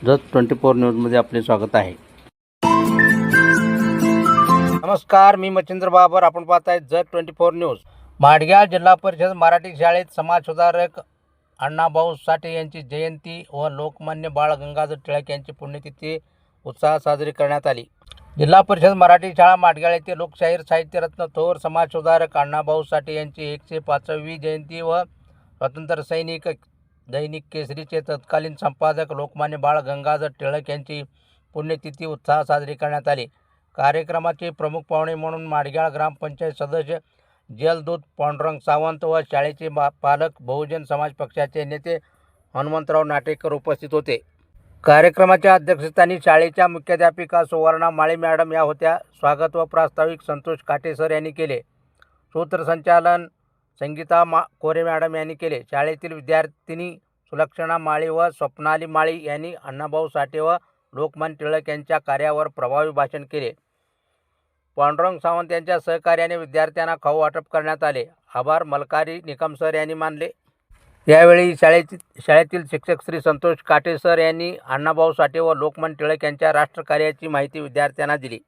जत 24 न्यूजमध्ये आपले स्वागत आहे। नमस्कार, मी मच्छिंद्र बाबर। आपण पाहताय जत 24 न्यूज। माडग्याळ जिल्हा परिषद मराठी शाळेत समाजसुधारक अण्णाभाऊ साठे यांची जयंती व लोकमान्य बाळ गंगाधर टिळक यांची पुण्यतिथी उत्साहात साजरी करण्यात आली। जिल्हा परिषद मराठी शाळा माडग्याळ येथे लोकशाहीर साहित्यरत्न थोर समाजसुधारक अण्णाभाऊ साठे यांची 105वी जयंती व स्वातंत्र्य सैनिक दैनिक केसरीचे तत्कालीन संपादक लोकमान्य बाळ गंगाधर टिळक यांची पुण्यतिथी उत्साहात साजरी करण्यात आली। कार्यक्रमाचे प्रमुख पाहुणे म्हणून माडग्याळ ग्रामपंचायत सदस्य जलदूत पांडुरंग सावंत व शाळेचे पालक बहुजन समाज पक्षाचे नेते हनुमंतराव नाटेकर उपस्थित होते। कार्यक्रमाच्या अध्यक्षस्थानी शाळेच्या मुख्याध्यापिका सुवर्णा माळी मॅडम या होत्या। स्वागत व प्रास्ताविक संतोष काटे सर यांनी केले। सूत्रसंचालन संगीता कोरे मॅडम यांनी केले। शाळेतील विद्यार्थिनी सुलक्षणा माळी व स्वप्नाली माळी यांनी अण्णाभाऊ साठे व लोकमान्य टिळक यांच्या कार्यावर प्रभावी भाषण केले। पांडुरंग सावंत यांच्या सहकार्याने विद्यार्थ्यांना खाऊ वाटप करण्यात आले। आभार मलकारी निकम सर यांनी मानले। यावेळी शाळेतील शिक्षक श्री संतोष काटे सर यांनी अण्णाभाऊ साठे व लोकमान्य टिळक यांच्या राष्ट्रकार्याची माहिती विद्यार्थ्यांना दिली।